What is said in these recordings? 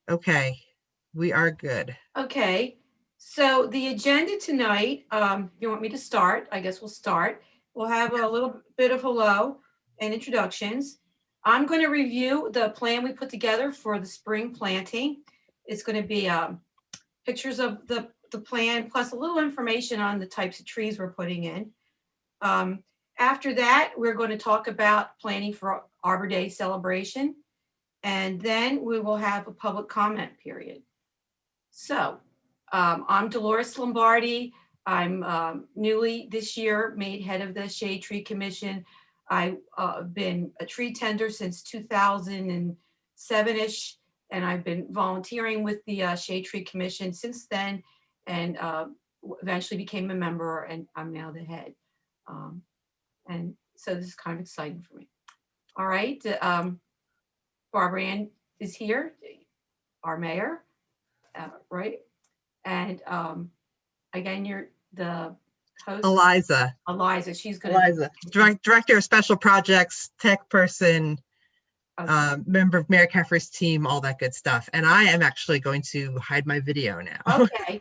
Okay, we are good. Okay, so the agenda tonight, you want me to start? I guess we'll start. We'll have a little bit of hello and introductions. I'm going to review the plan we put together for the spring planting. It's going to be pictures of the plan plus a little information on the types of trees we're putting in. Um, After that, we're going to talk about planning for Arbor Day celebration, and then we will have a public comment period. So I'm Dolores Lombardi. I'm newly this year made head of the Shade Tree Commission. I've been a tree tender since 2007-ish, and I've been volunteering with the Shade Tree Commission since then, and eventually became a member, and I'm now the head. Um, and so this is kind of exciting for me. All right, Barbara Ann is here, our mayor, right? And again, you're the host, Eliza, Eliza. She's going to Director of Special Projects, tech person, okay. member of Mayor Caffrey's team, all that good stuff. And I am actually going to hide my video now. Okay.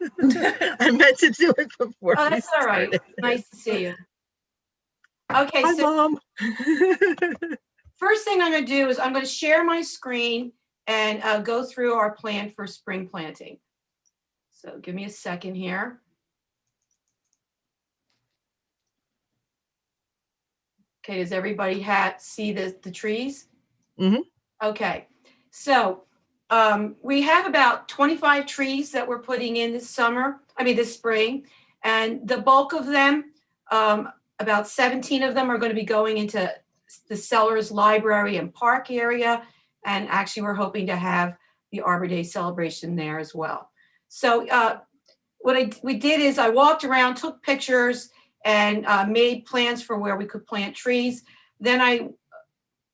I meant to do it before Oh, we that's all right. started. Nice to see you. Okay, Hi, so Mom. first thing I'm going to do is I'm going to share my screen and go through our plan for spring planting. So give me a second here. Okay, does everybody see the trees? Mm-hmm. Okay, so we have about 25 trees that we're putting in this spring, and the bulk of them, about 17 of them are going to be going into the Sellers Library and Park area, and actually we're hoping to have the Arbor Day celebration there as well. So we did is I walked around, took pictures, and made plans for where we could plant trees. Then I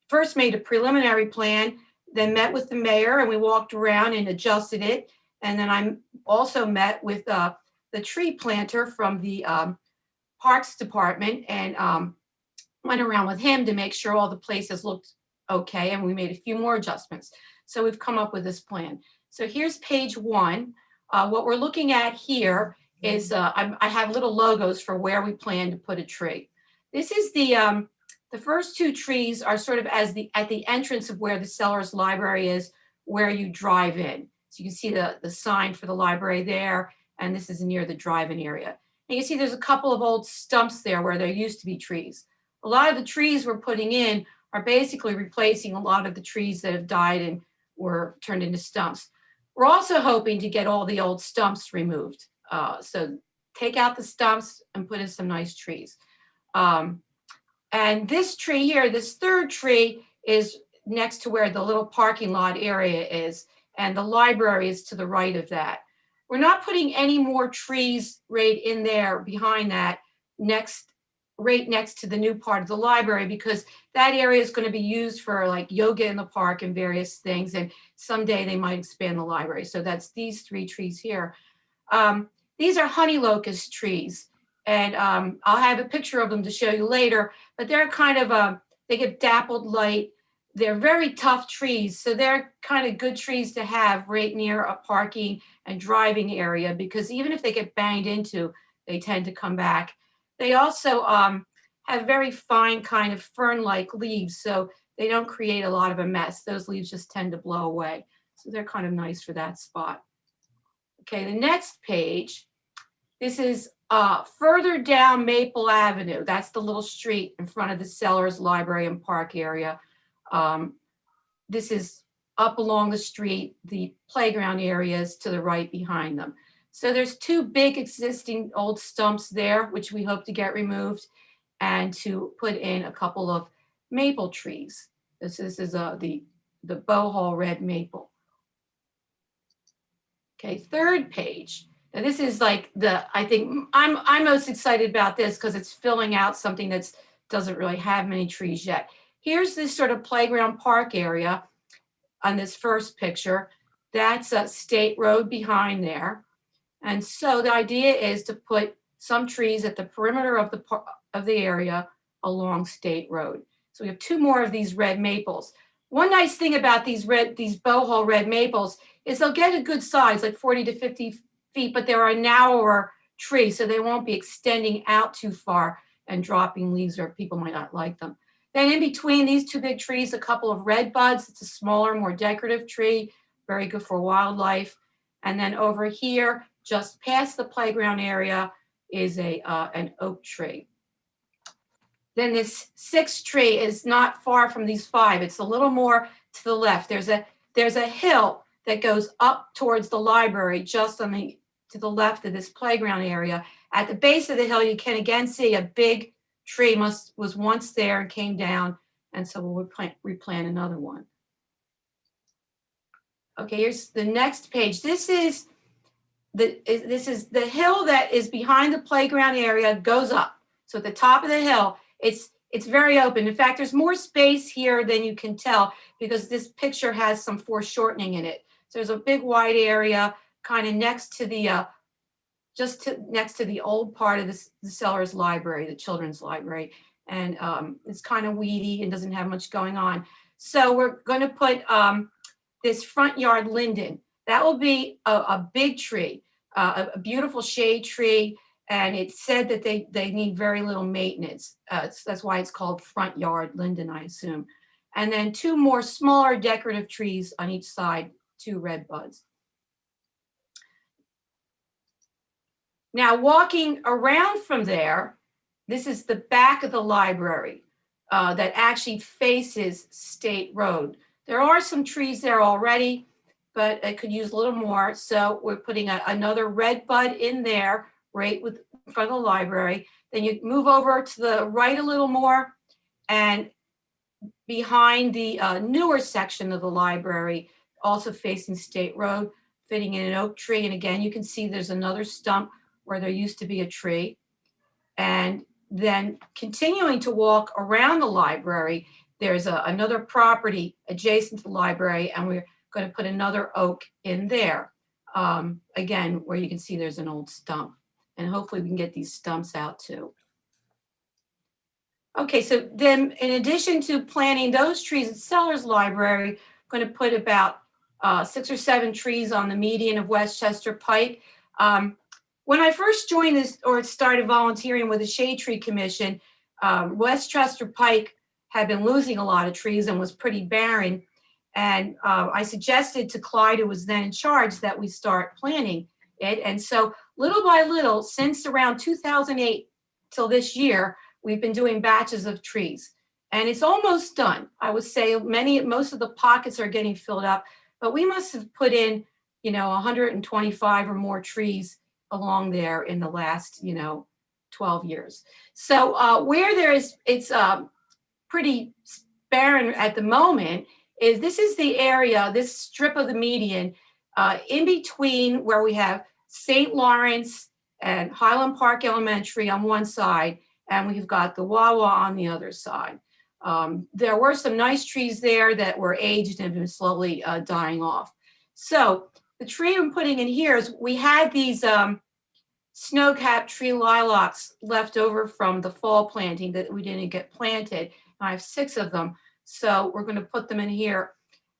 first made a preliminary plan, then met with the mayor and we walked around and adjusted it. And then I also met with the tree planter from the Parks Department and went around with him to make sure all the places looked okay. And we made a few more adjustments. So we've come up with this plan. So here's page one. What we're looking at here is I have little logos for where we plan to put a tree. This is the first two trees are sort of at the entrance of where the Sellers Library is, where you drive in. So you can see the sign for the library there, and this is near the drive-in area. And you see there's a couple of old stumps there where there used to be trees. A lot of the trees we're putting in are basically replacing a lot of the trees that have died and were turned into stumps. We're also hoping to get all the old stumps removed. So take out the stumps and put in some nice trees. And this tree here, this third tree, is next to where the little parking lot area is, and the library is to the right of that. We're not putting any more trees right in there behind that, right next to the new part of the library, because that area is going to be used for like yoga in the park and various things, and someday they might expand the library. So that's these three trees here. These are honey locust trees. And I'll have a picture of them to show you later, but they're kind of, they get dappled light. They're very tough trees. So they're kind of good trees to have right near a parking and driving area, because even if they get banged into, they tend to come back. They also have very fine kind of fern-like leaves, so they don't create a lot of a mess. Those leaves just tend to blow away. So they're kind of nice for that spot. Okay, the next page, this is further down Maple Avenue. That's the little street in front of the Sellers Library and Park area. This is up along the street, the playground areas to the right behind them. So there's two big existing old stumps there, which we hope to get removed, and to put in a couple of maple trees. This is the Bohol red maple. Okay, third page. Now this is like I think I'm most excited about this because it's filling out something that doesn't really have many trees yet. Here's this sort of playground park area on this first picture. That's a state road behind there. And so the idea is to put some trees at the perimeter of the area along State Road. So we have two more of these red maples. One nice thing about these Bohol red maples is they'll get a good size, like 40 to 50 feet, but they're a narrower tree, so they won't be extending out too far and dropping leaves, or people might not like them. Then in between these two big trees, a couple of red buds. It's a smaller, more decorative tree, very good for wildlife. And then over here, just past the playground area, is an oak tree. Then this sixth tree is not far from these five. It's a little more to the left. There's a hill that goes up towards the library, just to the left of this playground area. At the base of the hill, you can again see a big tree was once there and came down, and so we'll replant another one. Okay, here's the next page. This is the hill that is behind the playground area, goes up. So at the top of the hill, it's very open. In fact, there's more space here than you can tell because this picture has some foreshortening in it. So there's a big wide area kind of next to the next to the old part of the Sellers Library, the children's library. And it's kind of weedy and doesn't have much going on. So we're going to put this front yard linden. That will be a big tree, a beautiful shade tree. And it's said that they need very little maintenance. That's why it's called front yard linden, I assume. And then two more smaller decorative trees on each side, two red buds. Now, walking around from there, this is the back of the library that actually faces State Road. There are some trees there already, but it could use a little more. So we're putting another red bud in there, right in front of the library. Then you move over to the right a little more, and behind the newer section of the library, also facing State Road, fitting in an oak tree. And again, you can see there's another stump where there used to be a tree. And then continuing to walk around the library, there's another property adjacent to the library, and we're going to put another oak in there. Again, where you can see there's an old stump. And hopefully we can get these stumps out too. Okay, so then in addition to planting those trees at Sellers Library, I'm going to put about 6 or 7 trees on the median of Westchester Pike. When I first joined this or started volunteering with the Shade Tree Commission, Westchester Pike had been losing a lot of trees and was pretty barren. And I suggested to Clyde, who was then in charge, that we start planting it. And so little by little, since around 2008 till this year, we've been doing batches of trees. And it's almost done. I would say most of the pockets are getting filled up, but we must have put in, 125 or more trees along there in the last, 12 years. So where it's pretty barren at the moment this is the area, this strip of the median in between where we have St. Lawrence and Highland Park Elementary on one side, and we've got the Wawa on the other side. There were some nice trees there that were aged and have been slowly dying off. So the tree I'm putting in here is we had these snow-capped tree lilacs left over from the fall planting that we didn't get planted. I have 6 of them. So we're going to put them in here.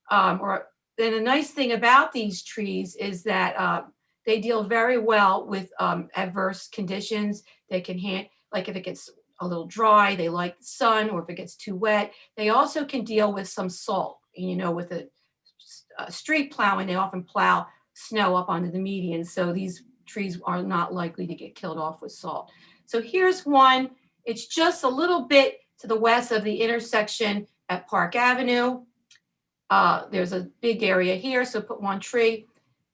Then the nice thing about these trees is that they deal very well with adverse conditions. They can like if it gets a little dry, they like the sun, or if it gets too wet. They also can deal with some salt. With a street plowing, they often plow snow up onto the median. So these trees are not likely to get killed off with salt. So here's one. It's just a little bit to the west of the intersection at Park Avenue. There's a big area here, so put one tree.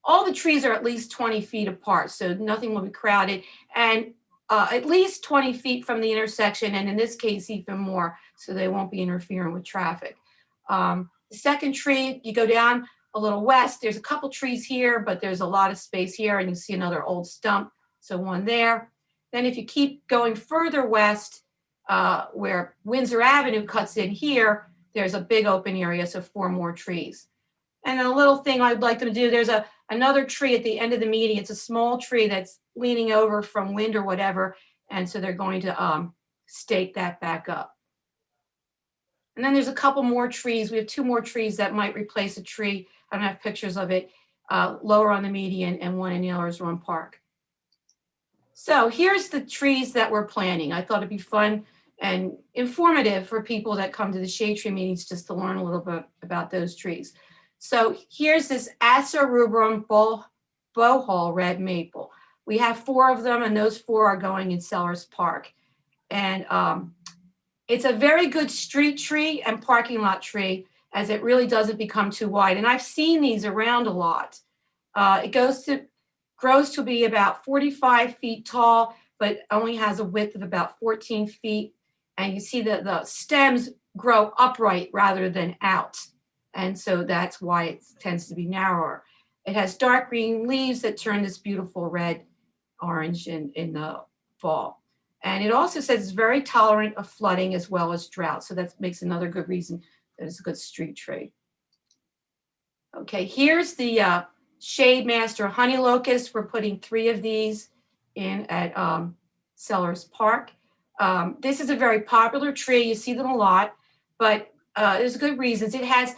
All the trees are at least 20 feet apart, so nothing will be crowded. And at least 20 feet from the intersection, and in this case, even more, so they won't be interfering with traffic. The second tree, you go down a little west, there's a couple trees here, but there's a lot of space here, and you see another old stump, so one there. Then if you keep going further west, where Windsor Avenue cuts in here, there's a big open area, so 4 more trees. And then a little thing I'd like them to do, there's another tree at the end of the median. It's a small tree that's leaning over from wind or whatever, and so they're going to stake that back up. And then there's a couple more trees. We have 2 more trees that might replace a tree. I don't have pictures of it. lower on the median, and one in Naylor's Run Park. So here's the trees that we're planting. I thought it'd be fun and informative for people that come to the shade tree meetings just to learn a little bit about those trees. So here's this Acer rubrum bowhall red maple. We have 4 of them, and those 4 are going in Sellers Park. And it's a very good street tree and parking lot tree, as it really doesn't become too wide. And I've seen these around a lot. It grows to be about 45 feet tall, but only has a width of about 14 feet. And you see that the stems grow upright rather than out. And so that's why it tends to be narrower. It has dark green leaves that turn this beautiful red orange in the fall. And it also says it's very tolerant of flooding as well as drought. So that makes another good reason that it's a good street tree. Okay, here's the Shade Master Honey Locust. We're putting 3 of these in at Sellers Park. This is a very popular tree. You see them a lot, but there's good reasons. It has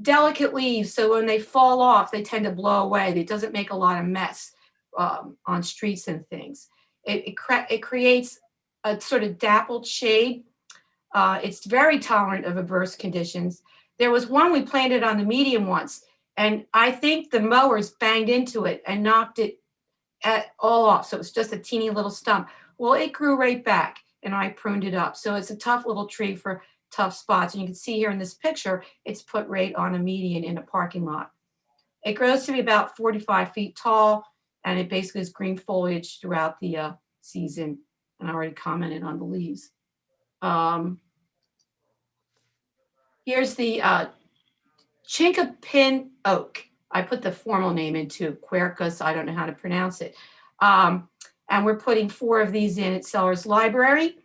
delicate leaves, so when they fall off, they tend to blow away. It doesn't make a lot of mess on streets and things. It creates a sort of dappled shade. It's very tolerant of adverse conditions. There was one we planted on the median once, and I think the mowers banged into it and knocked it all off. So it's just a teeny little stump. Well, it grew right back, and I pruned it up. So it's a tough little tree for tough spots. And you can see here in this picture, it's put right on a median in a parking lot. It grows to be about 45 feet tall, and it basically is green foliage throughout the season. And I already commented on the leaves. Here's the chinkapin oak. I put the formal name into Quercus. I don't know how to pronounce it. And we're putting 4 of these in at Sellers Library.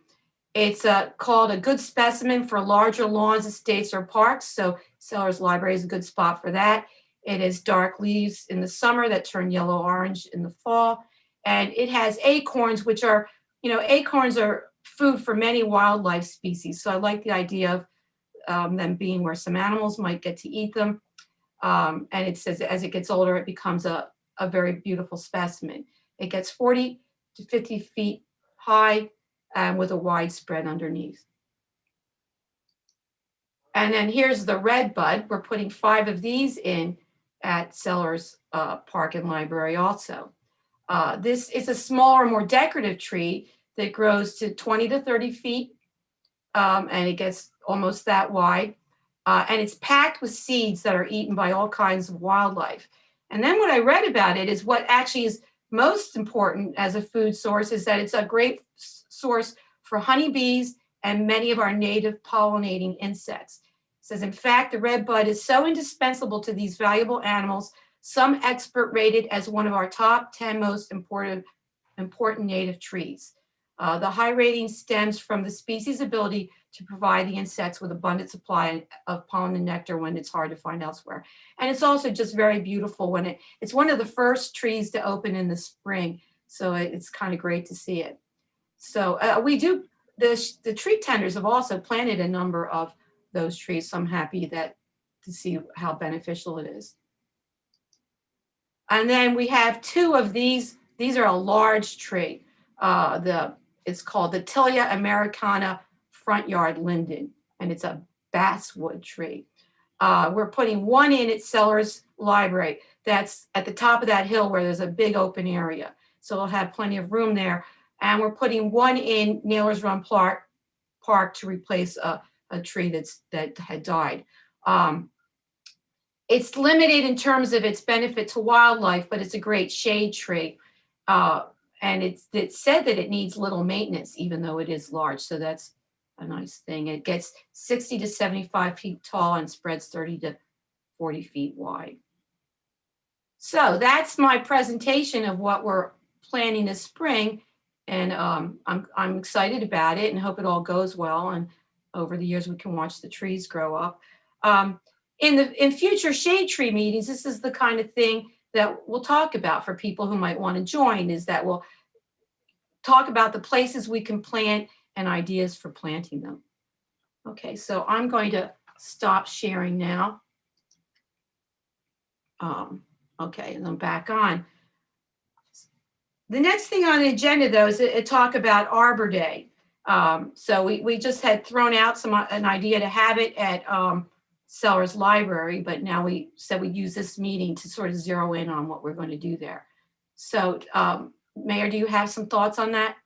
It's called a good specimen for larger lawns, estates, or parks. So Sellers Library is a good spot for that. It has dark leaves in the summer that turn yellow-orange in the fall. And it has acorns, which are, acorns are food for many wildlife species. So I like the idea of them being where some animals might get to eat them. And it says as it gets older, it becomes a very beautiful specimen. It gets 40 to 50 feet high and with a wide spread underneath. And then here's the red bud. We're putting 5 of these in at Sellers Park and Library also. This is a smaller, more decorative tree that grows to 20 to 30 feet, and it gets almost that wide. And it's packed with seeds that are eaten by all kinds of wildlife. And then what I read about it is what actually is most important as a food source is that it's a great source for honeybees and many of our native pollinating insects. It says, in fact, the red bud is so indispensable to these valuable animals, some expert rated as one of our top 10 most important native trees. The high rating stems from the species' ability to provide the insects with abundant supply of pollen and nectar when it's hard to find elsewhere. And it's also just very beautiful when it's one of the first trees to open in the spring. So it's kind of great to see it. So the tree tenders have also planted a number of those trees. So I'm happy to see how beneficial it is. And then we have 2 of these. These are a large tree. It's called the Tilia americana front yard linden, and it's a basswood tree. We're putting 1 in at Sellers Library. That's at the top of that hill where there's a big open area. So it'll have plenty of room there. And we're putting 1 in Naylor's Run Park to replace a tree that had died. It's limited in terms of its benefit to wildlife, but it's a great shade tree. And it's said that it needs little maintenance, even though it is large. So that's a nice thing. It gets 60 to 75 feet tall and spreads 30 to 40 feet wide. So that's my presentation of what we're planning this spring. And I'm excited about it and hope it all goes well. And over the years, we can watch the trees grow up. In future shade tree meetings, this is the kind of thing that we'll talk about for people who might want to join, is that we'll talk about the places we can plant and ideas for planting them. Okay, so I'm going to stop sharing now. Okay, and I'm back on. The next thing on the agenda, though, is a talk about Arbor Day. So we just had thrown out an idea to have it at Sellers Library, but now we said we'd use this meeting to sort of zero in on what we're going to do there. So, Mayor, do you have some thoughts on that?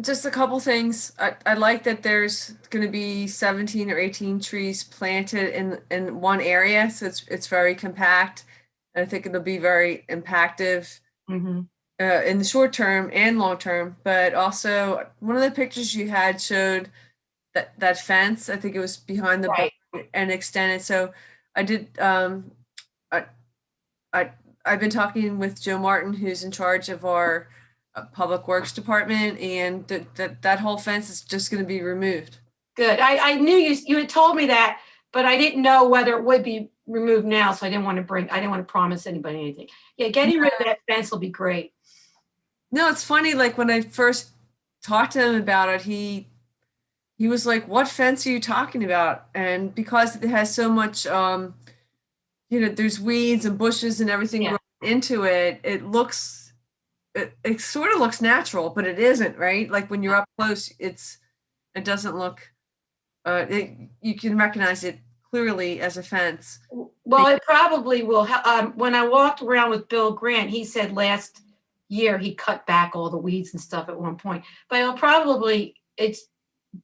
Just a couple things. I like that there's going to be 17 or 18 trees planted in one area, so it's very compact. And I think it'll be very impactful Mm-hmm. In the short term and long term. But also, one of the pictures you had showed that fence. I think it was behind the Right. barn and extended. So I did. I've been talking with Joe Martin, who's in charge of our Public Works Department, and that whole fence is just going to be removed. Good. I knew you had told me that, but I didn't know whether it would be removed now, so I didn't want to promise anybody anything. Yeah, getting rid of that fence will be great. No, it's funny. Like when I first talked to him about it, he was like, "What fence are you talking about?" And because it has so much, there's weeds and bushes and everything growing into it, it sort of looks natural, but it isn't, right? Like when you're up close, it doesn't look. You can recognize it clearly as a fence. Well, it probably will. When I walked around with Bill Grant, he said last year he cut back all the weeds and stuff at one point. But it's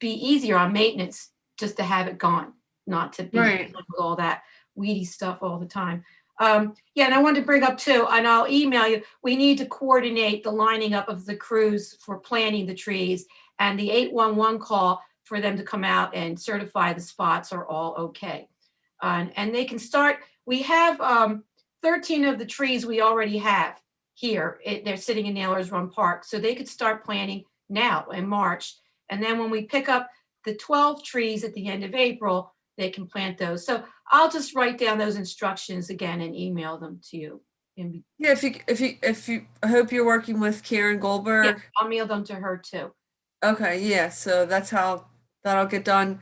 be easier on maintenance just to have it gone, not to be right with all that weedy stuff all the time. And I wanted to bring up too, and I'll email you. We need to coordinate the lining up of the crews for planting the trees and the 811 call for them to come out and certify the spots are all okay. And they can start. We have 13 of the trees we already have here. They're sitting in Nailers Run Park, so they could start planting now in March. And then when we pick up the 12 trees at the end of April, they can plant those. So I'll just write down those instructions again and email them to you. Yeah, if you, I hope you're working with Karen Goldberg. Yeah, I'll mail them to her too. Okay, yeah, so that's how that'll get done.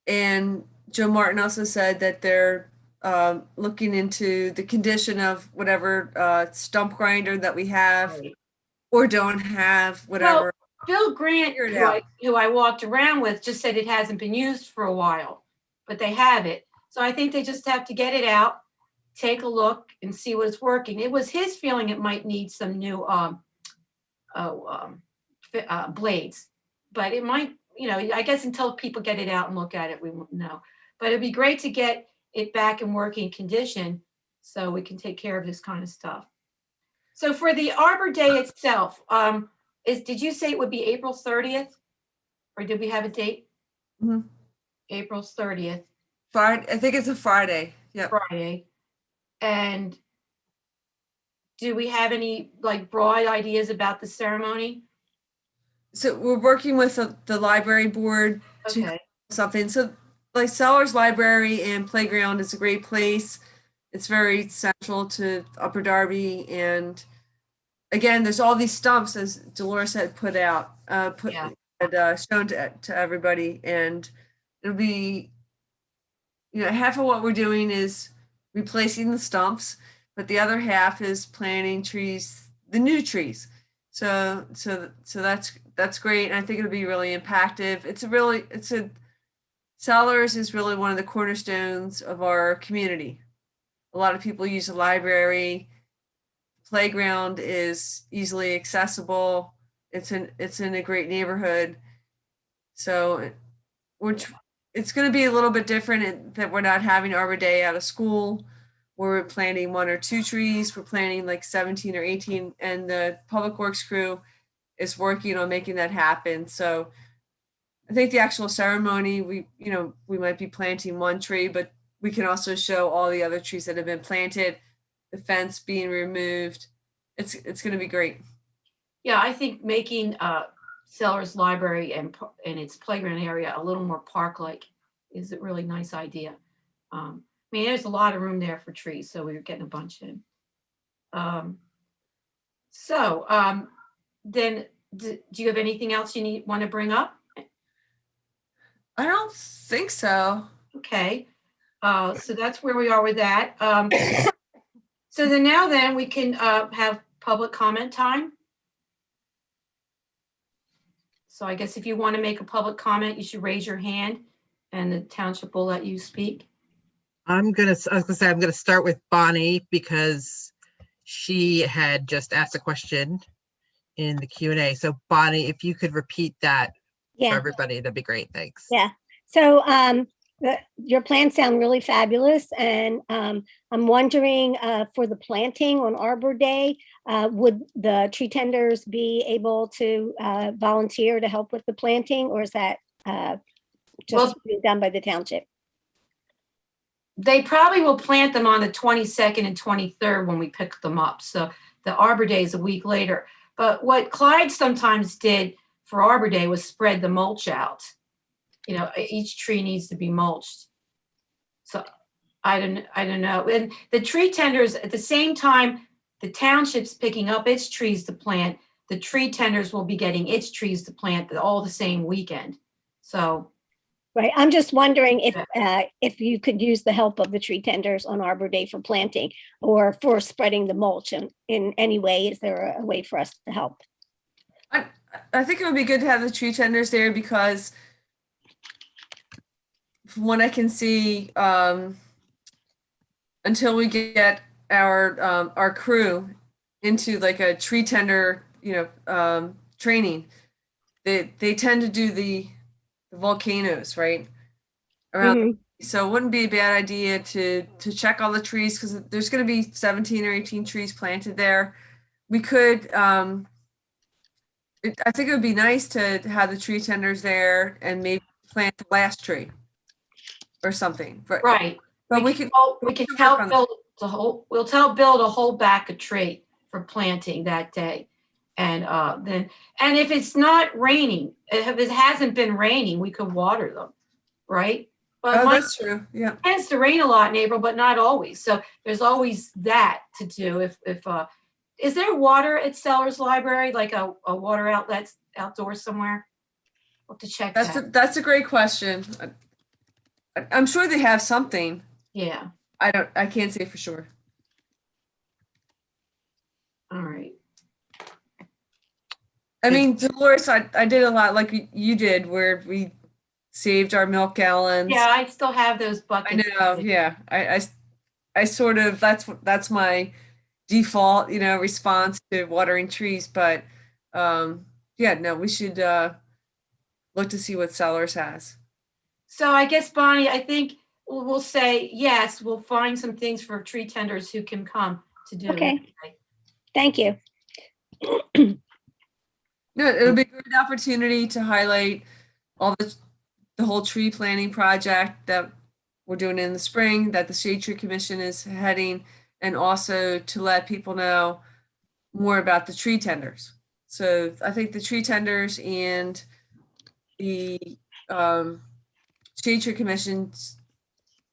And Joe Martin also said that they're looking into the condition of whatever stump grinder that we have Right. or don't have, whatever. Well, Bill Grant, who I walked around with, just said it hasn't been used for a while, but they have it. So I think they just have to get it out, take a look, and see what's working. It was his feeling it might need some new blades, but it might, I guess until people get it out and look at it, we won't know. But it'd be great to get it back in working condition so we can take care of this kind of stuff. So for the Arbor Day itself, did you say it would be April 30th? Or did we have a date? Mhm. April 30th. Friday, I think it's a Friday. Yeah. Friday. And do we have any broad ideas about the ceremony? So we're working with the library board to something. So like Sellers Library and Playground is a great place. It's very central to Upper Darby, and again, there's all these stumps, as Dolores had put out, shown to everybody, and it'll be, half of what we're doing is replacing the stumps, but the other half is planting trees, the new trees. So that's great, and I think it'll be really impactful. Sellers is really one of the cornerstones of our community. A lot of people use the library. Playground is easily accessible. It's in a great neighborhood. So it's going to be a little bit different that we're not having Arbor Day out of school. We're planting 1 or 2 trees. We're planting like 17 or 18, and the Public Works crew is working on making that happen. So I think the actual ceremony, we might be planting 1 tree, but we can also show all the other trees that have been planted, the fence being removed. It's going to be great. Yeah, I think making Sellers Library and its playground area a little more park-like is a really nice idea. There's a lot of room there for trees, so we were getting a bunch in. Then do you have anything else you want to bring up? I don't think so. Okay. So that's where we are with that. So then we can have public comment time. So I guess if you want to make a public comment, you should raise your hand and the township will let you speak. I was gonna say, I'm gonna start with Bonnie because she had just asked a question in the Q&A. So Bonnie, if you could repeat that for Yeah, everybody, that'd be great. Thanks. yeah. So your plants sound really fabulous, and I'm wondering for the planting on Arbor Day, would the tree tenders be able to volunteer to help with the planting, or is that just being done by the township? They probably will plant them on the 22nd and 23rd when we pick them up. So the Arbor Day is a week later. But what Clyde sometimes did for Arbor Day was spread the mulch out. You know, each tree needs to be mulched. So I don't know. And the tree tenders, at the same time, the township's picking up its trees to plant, the tree tenders will be getting its trees to plant all the same weekend. So. Right. I'm just wondering if you could use the help of the tree tenders on Arbor Day for planting or for spreading the mulch in any way. Is there a way for us to help? I think it would be good to have the tree tenders there because from what I can see, until we get our crew into like a tree tender, training, they tend to do the volcanoes right around. Mhm. So it wouldn't be a bad idea to check all the trees because there's going to be 17 or 18 trees planted there. We could, I think it would be nice to have the tree tenders there and maybe plant the last tree or something. Right. But we can tell Bill we'll tell Bill to hold back a tree for planting that day. And if it's not raining, if it hasn't been raining, we could water them, right? But that's true. Yeah. It tends to rain a lot in April, but not always. So there's always that to do. If is there water at Sellers Library, like a water outlet outdoors somewhere? We'll have to check that. That's a great question. I'm sure they have something. Yeah. I can't say for sure. All right. I mean, Dolores, I did a lot like you did where we saved our milk gallons. Yeah, I still have those buckets. I know. Yeah. I sort of, that's my default, response to watering trees. But we should look to see what Sellers has. So I guess, Bonnie, I think we'll say, yes, we'll find some things for tree tenders who can come to do. Okay. Thank you. No, it'll be a great opportunity to highlight all the whole tree planting project that we're doing in the spring, that the Shade Tree Commission is heading, and also to let people know more about the tree tenders. So I think the tree tenders and the Shade Tree Commission,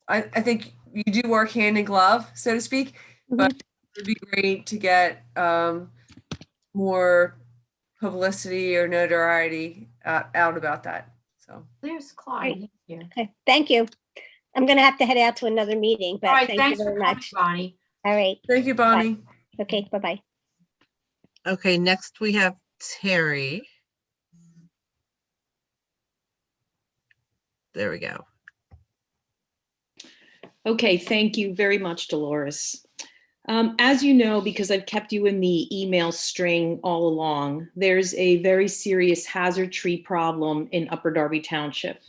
I think you do work hand in glove, so to speak, but it'd be great to get more publicity or notoriety out about that. So there's Clyde here. Okay. Thank you. I'm going to have to head out to another meeting, but All right, thank thanks you very for coming, much. Bonnie. All right. thank you, Bonnie. Okay. Bye-bye. Okay, next we have Terry. There we go. Okay, thank you very much, Dolores. As you know, because I've kept you in the email string all along, there's a very serious hazard tree problem in Upper Darby Township.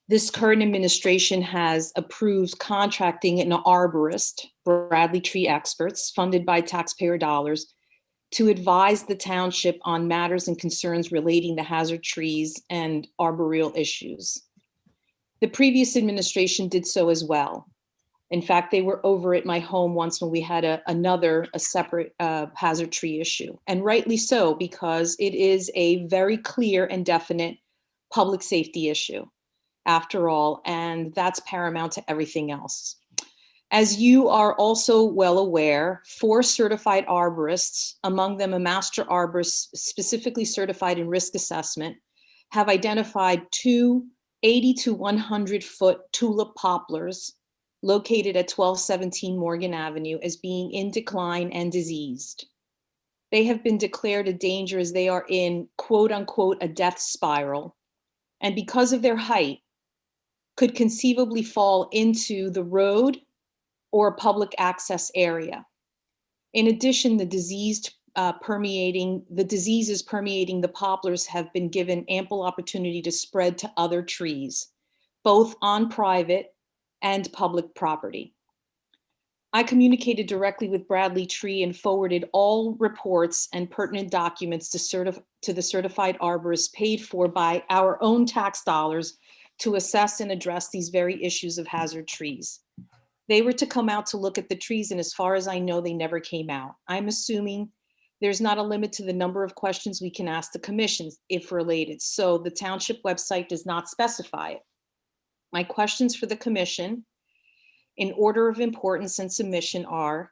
This current administration has approved contracting an arborist, Bradley Tree Experts, funded by taxpayer dollars, to advise the township on matters and concerns relating to hazard trees and arboreal issues. The previous administration did so as well. In fact, they were over at my home once when we had a separate hazard tree issue, and rightly so, because it is a very clear and definite public safety issue, after all, and that's paramount to everything else. As you are also well aware, 4 certified arborists, among them a master arborist specifically certified in risk assessment, have identified 2 80 to 100 foot tulip poplars located at 1217 Morgan Avenue as being in decline and diseased. They have been declared a danger as they are in, quote unquote, a death spiral, and because of their height, could conceivably fall into the road or a public access area. In addition, the diseases permeating the poplars have been given ample opportunity to spread to other trees, both on private and public property. I communicated directly with Bradley Tree and forwarded all reports and pertinent documents to the certified arborists paid for by our own tax dollars to assess and address these very issues of hazard trees. They were to come out to look at the trees, and as far as I know, they never came out. I'm assuming there's not a limit to the number of questions we can ask the commission if related, so the township website does not specify it. My questions for the commission in order of importance and submission are,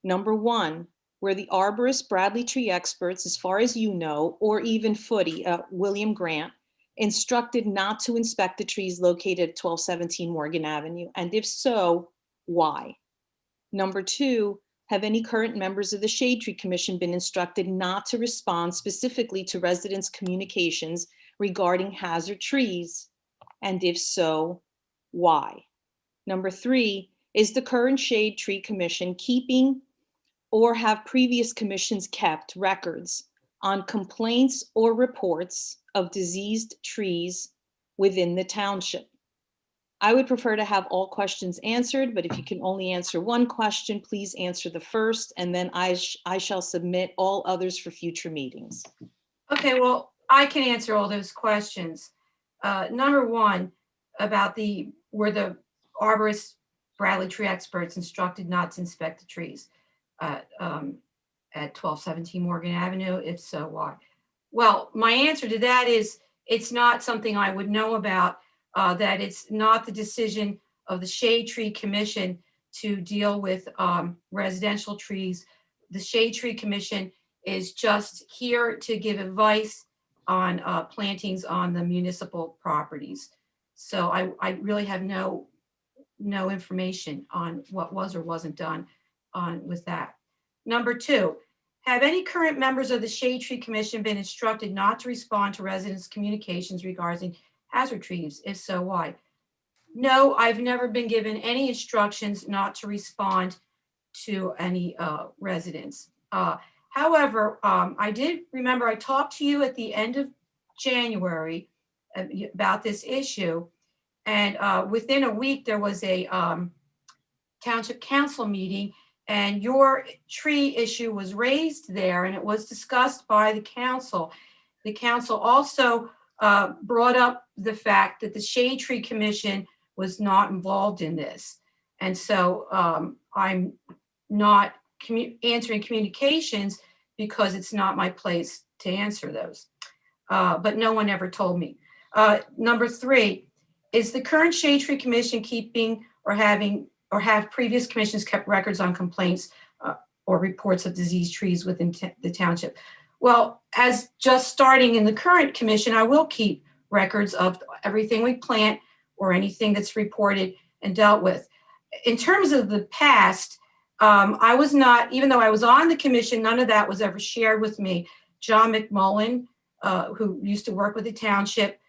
number one, were the arborist, Bradley Tree experts, as far as you know, or even Footy, William Grant, instructed not to inspect the trees located at 1217 Morgan Avenue? And if so, why? Number two, have any current members of the Shade Tree Commission been instructed not to respond specifically to residents' communications regarding hazard trees? And if so, why? Number three, is the current Shade Tree Commission keeping or have previous commissions kept records on complaints or reports of diseased trees within the township? I would prefer to have all questions answered, but if you can only answer one question, please answer the first, and then I shall submit all others for future meetings. Okay, well, I can answer all those questions. Number one, about were the arborists, Bradley Tree experts instructed not to inspect the trees at 1217 Morgan Avenue? If so, why? Well, my answer to that is it's not something I would know about, that it's not the decision of the Shade Tree Commission to deal with residential trees. The Shade Tree Commission is just here to give advice on plantings on the municipal properties. So I really have no information on what was or wasn't done with that. Number two, have any current members of the Shade Tree Commission been instructed not to respond to residents' communications regarding hazard trees? If so, why? No, I've never been given any instructions not to respond to any residents. However, I did remember I talked to you at the end of January about this issue, and within a week there was a township council meeting, and your tree issue was raised there, and it was discussed by the council. The council also brought up the fact that the Shade Tree Commission was not involved in this. And so I'm not answering communications because it's not my place to answer those. But no one ever told me. Number three, is the current Shade Tree Commission keeping or have previous commissions kept records on complaints or reports of diseased trees within the township? Well, as just starting in the current commission, I will keep records of everything we plant or anything that's reported and dealt with. In terms of the past, I was not, even though I was on the commission, none of that was ever shared with me. John McMullen, who used to work with the township,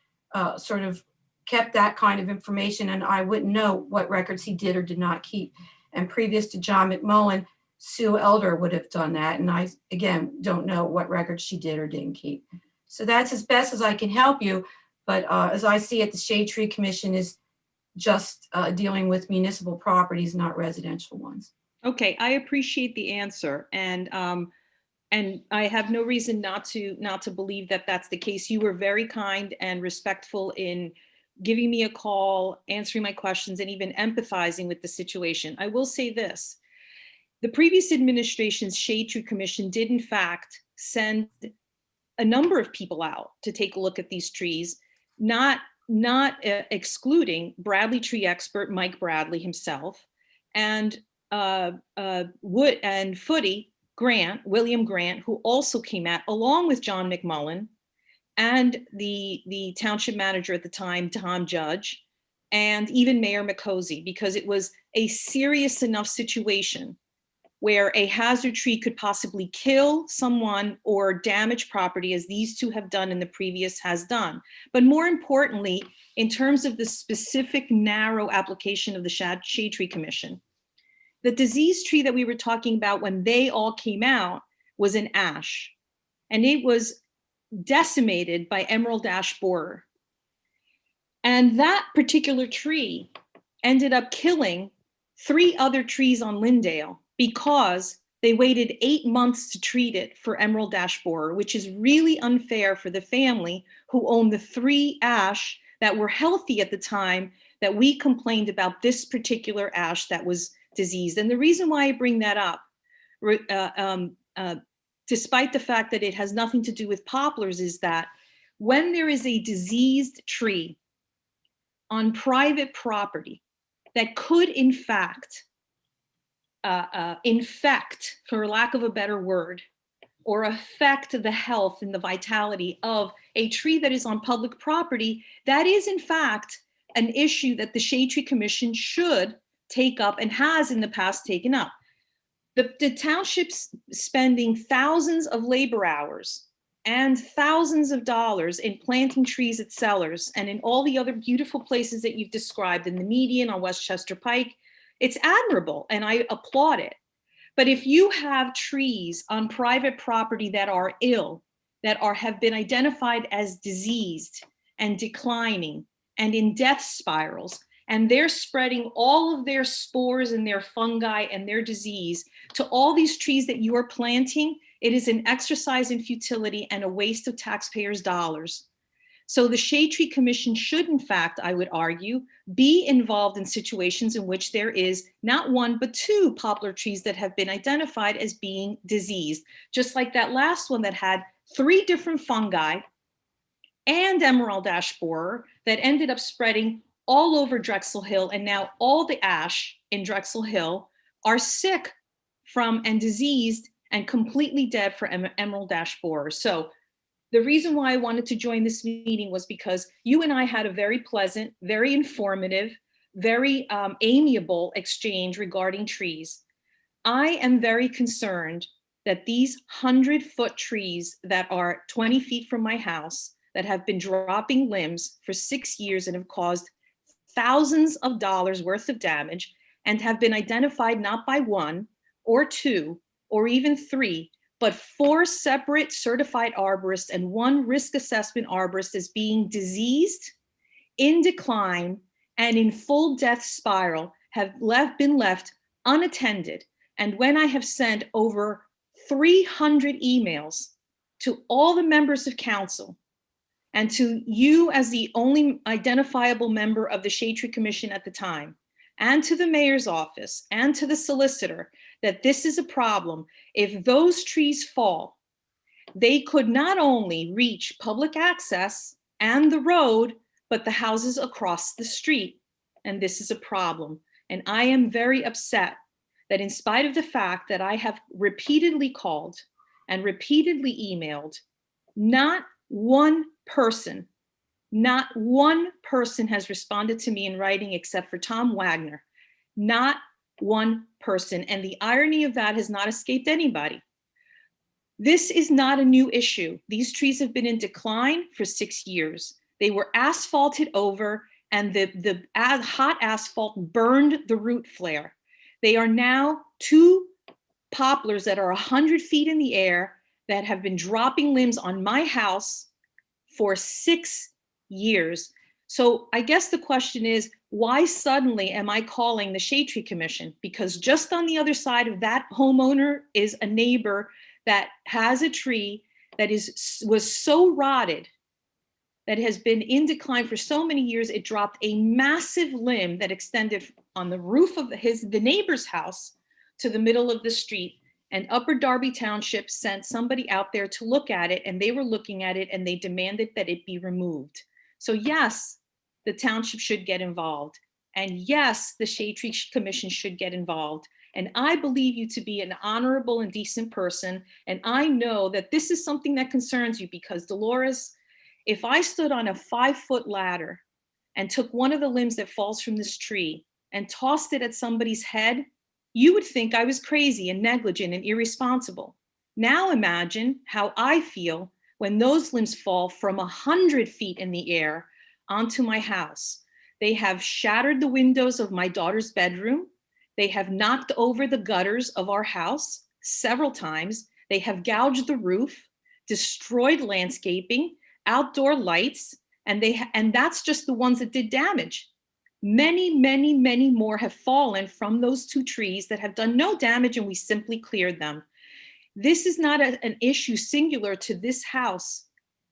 sort of kept that kind of information, and I wouldn't know what records he did or did not keep. And previous to John McMullen, Sue Elder would have done that. And I, again, don't know what records she did or didn't keep. So that's as best as I can help you. But as I see it, the Shade Tree Commission is just dealing with municipal properties, not residential ones. Okay, I appreciate the answer. And I have no reason not to believe that that's the case. You were very kind and respectful in giving me a call, answering my questions, and even empathizing with the situation. I will say this. The previous administration's Shade Tree Commission did in fact send a number of people out to take a look at these trees, not excluding Bradley Tree expert Mike Bradley himself, and Wood and Footy Grant, William Grant, who also came out along with John McMullen and the township manager at the time, Tom Judge, and even Mayor Mikosi, because it was a serious enough situation where a hazard tree could possibly kill someone or damage property, as these two have done and the previous has done. But more importantly, in terms of the specific narrow application of the Shade Tree Commission, the disease tree that we were talking about when they all came out was an ash, and it was decimated by emerald ash borer. And that particular tree ended up killing 3 other trees on Lindale because they waited 8 months to treat it for emerald ash borer, which is really unfair for the family who owned the 3 ash that were healthy at the time that we complained about this particular ash that was diseased. And the reason why I bring that up, despite the fact that it has nothing to do with poplars, is that when there is a diseased tree on private property that could in fact infect, for lack of a better word, or affect the health and the vitality of a tree that is on public property, that is in fact an issue that the Shade Tree Commission should take up and has in the past taken up. The township's spending thousands of labor hours and thousands of dollars in planting trees at Sellers and in all the other beautiful places that you've described, in the median, on Westchester Pike. It's admirable and I applaud it. But if you have trees on private property that are ill, that have been identified as diseased and declining and in death spirals, and they're spreading all of their spores and their fungi and their disease to all these trees that you are planting, it is an exercise in futility and a waste of taxpayers' dollars. So the Shade Tree Commission should, in fact, I would argue, be involved in situations in which there is not 1, but 2 poplar trees that have been identified as being diseased, just like that last one that had 3 different fungi and emerald ash borer that ended up spreading all over Drexel Hill. And now all the ash in Drexel Hill are sick from and diseased and completely dead for emerald ash borer. So the reason why I wanted to join this meeting was because you and I had a very pleasant, very informative, very amiable exchange regarding trees. I am very concerned that these 100-foot trees that are 20 feet from my house that have been dropping limbs for 6 years and have caused thousands of dollars worth of damage and have been identified not by 1 or 2 or even 3, but 4 separate certified arborists and 1 risk assessment arborist as being diseased, in decline, and in full death spiral have been left unattended. And when I have sent over 300 emails to all the members of council and to you as the only identifiable member of the Shade Tree Commission at the time, and to the mayor's office and to the solicitor, that this is a problem. If those trees fall, they could not only reach public access and the road, but the houses across the street. And this is a problem. And I am very upset that in spite of the fact that I have repeatedly called and repeatedly emailed, not one person has responded to me in writing except for Tom Wagner. Not one person. And the irony of that has not escaped anybody. This is not a new issue. These trees have been in decline for 6 years. They were asphalted over and the hot asphalt burned the root flare. They are now 2 poplars that are 100 feet in the air that have been dropping limbs on my house for 6 years. So I guess the question is, why suddenly am I calling the Shade Tree Commission? Because just on the other side of that homeowner is a neighbor that has a tree that was so rotted, that has been in decline for so many years, it dropped a massive limb that extended on the roof of the neighbor's house to the middle of the street. And Upper Darby Township sent somebody out there to look at it, and they were looking at it and they demanded that it be removed. So yes, the township should get involved. And yes, the Shade Tree Commission should get involved. And I believe you to be an honorable and decent person. And I know that this is something that concerns you because, Dolores, if I stood on a 5-foot ladder and took one of the limbs that falls from this tree and tossed it at somebody's head, you would think I was crazy and negligent and irresponsible. Now imagine how I feel when those limbs fall from 100 feet in the air onto my house. They have shattered the windows of my daughter's bedroom. They have knocked over the gutters of our house several times. They have gouged the roof, destroyed landscaping, outdoor lights, and that's just the ones that did damage. Many, many, many more have fallen from those two trees that have done no damage, and we simply cleared them. This is not an issue singular to this house.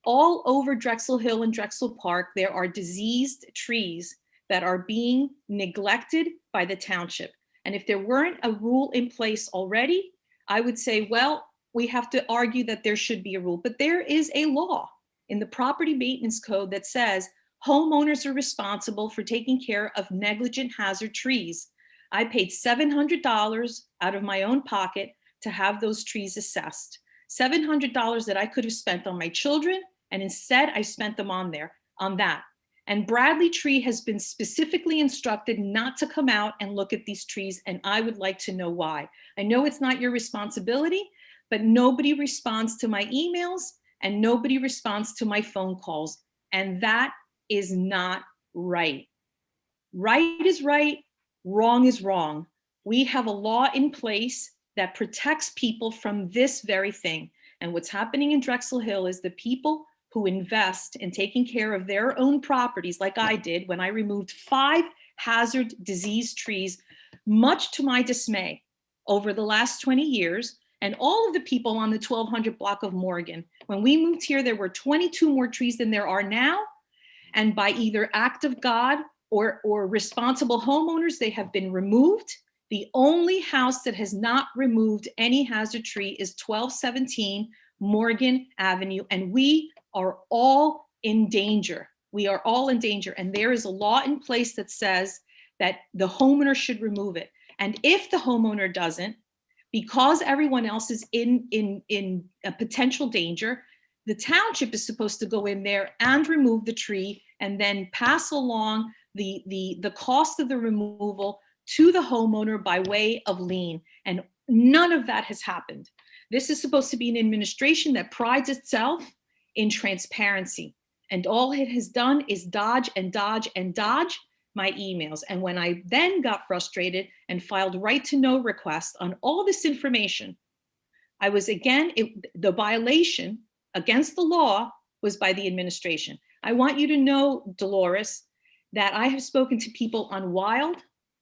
All over Drexel Hill and Drexel Park, there are diseased trees that are being neglected by the township. And if there weren't a rule in place already, I would say, well, we have to argue that there should be a rule. But there is a law in the property maintenance code that says homeowners are responsible for taking care of negligent hazard trees. I paid $700 out of my own pocket to have those trees assessed. $700 that I could have spent on my children, and instead I spent them on that. And Bradley Tree has been specifically instructed not to come out and look at these trees, and I would like to know why. I know it's not your responsibility, but nobody responds to my emails and nobody responds to my phone calls, and that is not right. Right is right, wrong is wrong. We have a law in place that protects people from this very thing. And what's happening in Drexel Hill is the people who invest in taking care of their own properties, like I did when I removed 5 hazard disease trees, much to my dismay, over the last 20 years. And all of the people on the 1200 block of Morgan, when we moved here, there were 22 more trees than there are now. And by either act of God or responsible homeowners, they have been removed. The only house that has not removed any hazard tree is 1217 Morgan Avenue, and we are all in danger. We are all in danger, and there is a law in place that says that the homeowner should remove it. And if the homeowner doesn't, because everyone else is in a potential danger, the township is supposed to go in there and remove the tree and then pass along the cost of the removal to the homeowner by way of lien. And none of that has happened. This is supposed to be an administration that prides itself in transparency. And all it has done is dodge and dodge and dodge my emails. And when I then got frustrated and filed right to know requests on all this information, I was the violation against the law was by the administration. I want you to know, Dolores, that I have spoken to people on Wild,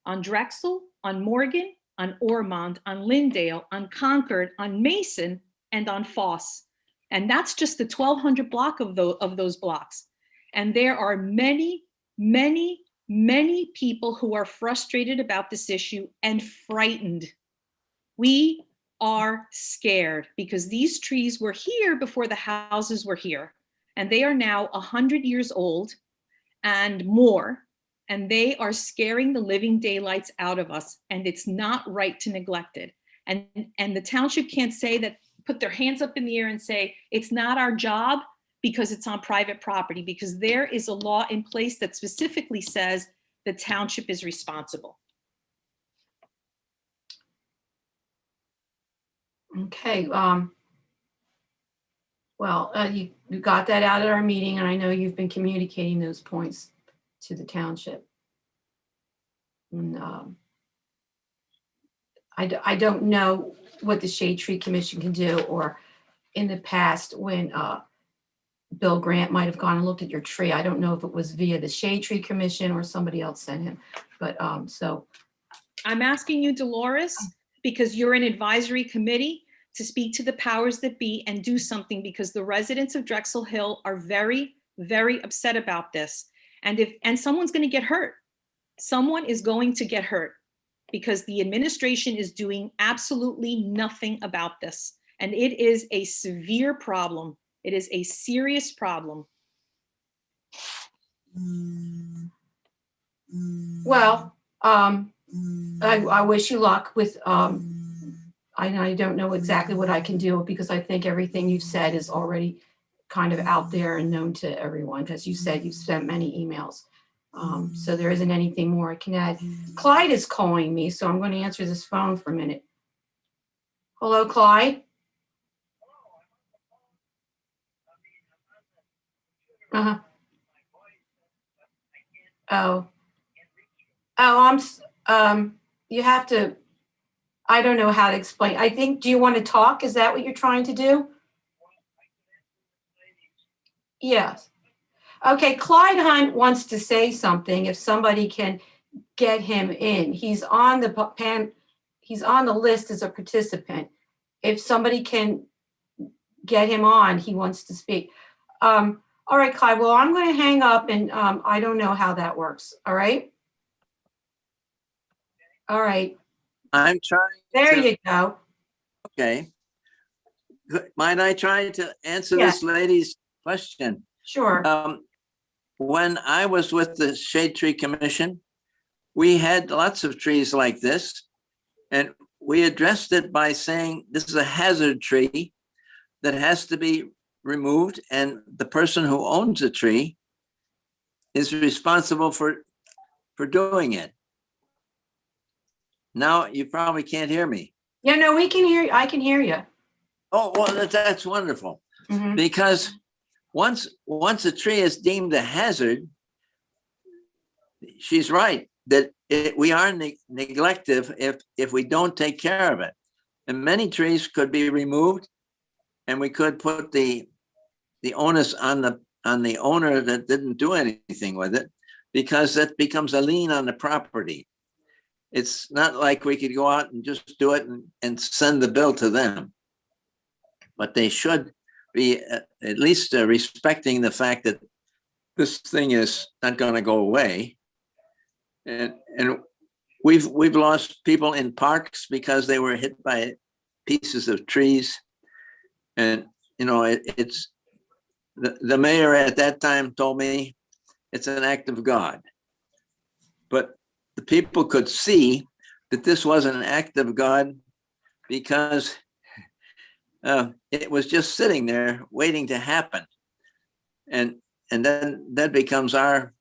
on Drexel, on Morgan, on Ormond, on Lindale, on Concord, on Mason, and on Foss. And that's just the 1200 block of those blocks. And there are many, many, many people who are frustrated about this issue and frightened. We are scared because these trees were here before the houses were here. And they are now 100 years old and more. And they are scaring the living daylights out of us. And it's not right to neglect it. And the township can't say that, put their hands up in the air and say, it's not our job because it's on private property, because there is a law in place that specifically says the township is responsible. Okay. Well, you got that out at our meeting, and I know you've been communicating those points to the township. And, I don't know what the Shade Tree Commission can do, or in the past when Bill Grant might have gone and looked at your tree. I don't know if it was via the Shade Tree Commission or somebody else sent him. But so I'm asking you, Dolores, because you're an advisory committee, to speak to the powers that be and do something, because the residents of Drexel Hill are very, very upset about this. And someone's going to get hurt. Someone is going to get hurt because the administration is doing absolutely nothing about this. And it is a severe problem. It is a serious problem. well, I wish you luck with. I don't know exactly what I can do, because I think everything you've said is already kind of out there and known to everyone, because you said you've sent many emails. So there isn't anything more I can add. Clyde is calling me, so I'm going to answer this phone for a minute. Hello, Clyde? Uh-huh. Oh. You have to, I don't know how to explain. I think, do you want to talk? Is that what you're trying to do? Yes. Okay, Clyde Hunt wants to say something if somebody can get him in. He's on the he's on the list as a participant. If somebody can get him on, he wants to speak. All right, Clyde, well, I'm going to hang up and I don't know how that works. All right? All right. I'm trying. There you go. Okay. Might I try to answer Yeah. this lady's question? Sure. When I was with the Shade Tree Commission, we had lots of trees like this, and we addressed it by saying this is a hazard tree that has to be removed, and the person who owns the tree is responsible for doing it. Now you probably can't hear me. Yeah, no, we can hear you. I can hear you. Oh, well, that's wonderful. Mhm. Because once a tree is deemed a hazard, she's right that we are neglective if we don't take care of it. And many trees could be removed, and we could put the onus on the owner that didn't do anything with it, because that becomes a lien on the property. It's not like we could go out and just do it and send the bill to them. But they should be at least respecting the fact that this thing is not going to go away. And we've lost people in parks because they were hit by pieces of trees. And, you know, it's the mayor at that time told me it's an act of God. But the people could see that this was an act of God because it was just sitting there waiting to happen. And then that becomes our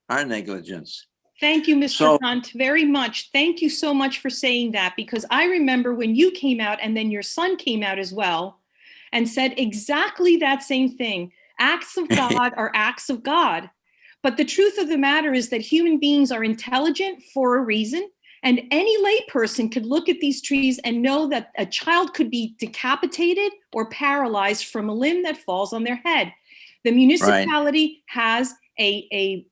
negligence. Thank you, Mr. Hunt, very much. Thank you so much for saying that, because I remember when you came out and then your son came out as well and said exactly that same thing. Acts of God are acts of God. But the truth of the matter is that human beings are intelligent for a reason. And any layperson could look at these trees and know that a child could be decapitated or paralyzed from a limb that falls on their head. The municipality has a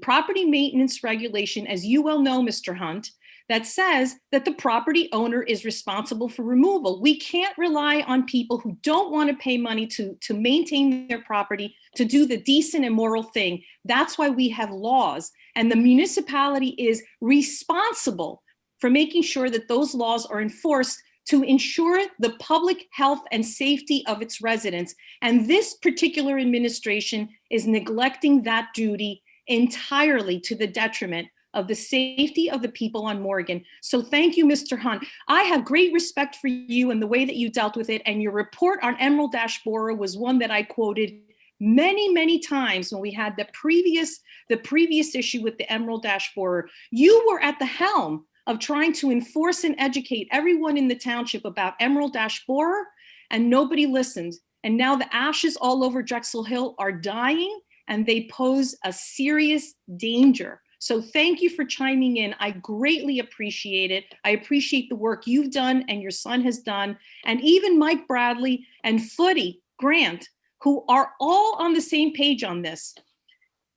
property maintenance regulation, as you well know, Mr. Hunt, that says that the property owner is responsible for removal. We can't rely on people who don't want to pay money to maintain their property, to do the decent and moral thing. That's why we have laws. And the municipality is responsible for making sure that those laws are enforced to ensure the public health and safety of its residents. And this particular administration is neglecting that duty entirely to the detriment of the safety of the people on Morgan. So thank you, Mr. Hunt. I have great respect for you and the way that you dealt with it. And your report on Emerald Ash Borer was one that I quoted many, many times when we had the previous issue with the Emerald Ash Borer. You were at the helm of trying to enforce and educate everyone in the township about Emerald Ash Borer, and nobody listened. And now the ashes all over Drexel Hill are dying, and they pose a serious danger. So thank you for chiming in. I greatly appreciate it. I appreciate the work you've done and your son has done, and even Mike Bradley and Footy Grant, who are all on the same page on this.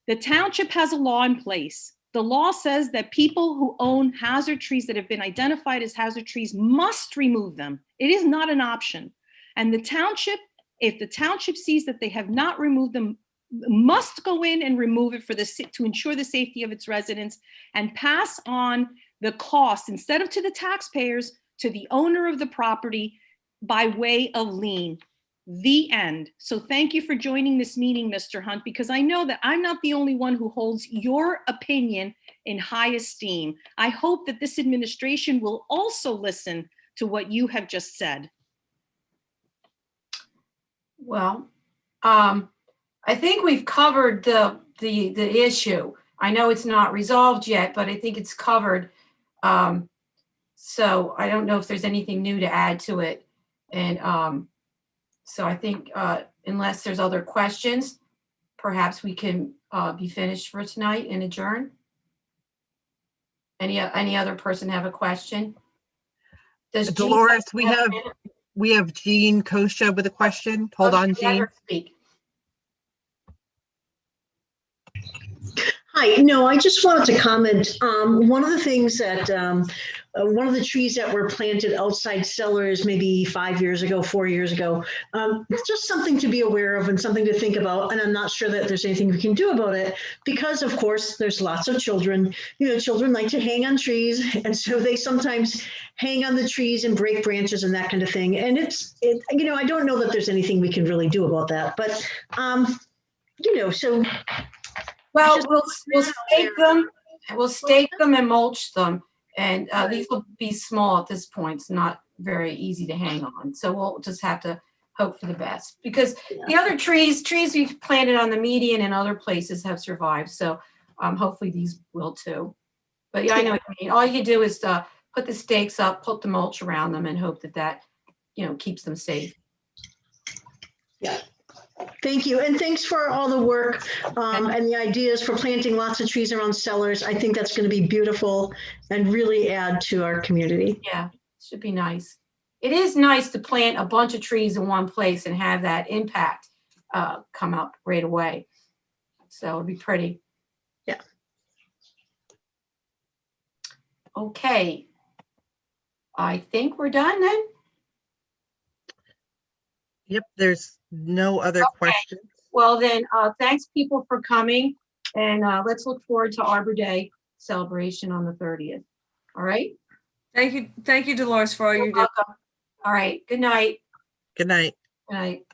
The township has a law in place. The law says that people who own hazard trees that have been identified as hazard trees must remove them. It is not an option. And the township, if the township sees that they have not removed them, must go in and remove it to ensure the safety of its residents and pass on the cost, instead of to the taxpayers, to the owner of the property by way of lien. The end. So thank you for joining this meeting, Mr. Hunt, because I know that I'm not the only one who holds your opinion in high esteem. I hope that this administration will also listen to what you have just said. Well, I think we've covered the issue. I know it's not resolved yet, but I think it's covered. So I don't know if there's anything new to add to it. And so I think unless there's other questions, perhaps we can be finished for tonight and adjourn. Any other person have a question? Does Jean- Dolores, we have Jean Kosha with a question. Hold on, let Jean. her speak. Hi, no, I just wanted to comment. One of the things that, one of the trees that were planted outside cellars maybe 5 years ago, 4 years ago, it's just something to be aware of and something to think about. And I'm not sure that there's anything we can do about it because, of course, there's lots of children. You know, children like to hang on trees. And so they sometimes hang on the trees and break branches and that kind of thing. And you know, I don't know that there's anything we can really do about that. But, you know, so. Well, we'll stake them. We'll stake them and mulch them. And these will be small at this point. It's not very easy to hang on. So we'll just have to hope for the best because the other trees we've planted on the median and other places have survived. So hopefully these will too. But yeah, I know what you mean. All you do is put the stakes up, put the mulch around them and hope that you know, keeps them safe. Yeah. Thank you. And thanks for all the work and the ideas for planting lots of trees around cellars. I think that's going to be beautiful and really add to our community. Yeah, should be nice. It is nice to plant a bunch of trees in one place and have that impact come up right away. So it'll be pretty. Yeah. Okay. I think we're done then. Yep, there's no other questions. Well then, thanks people for coming and let's look forward to Arbor Day celebration on the 30th. All right. Thank you, Dolores, for all you do. Welcome. All right. Good night. Good night. Good night.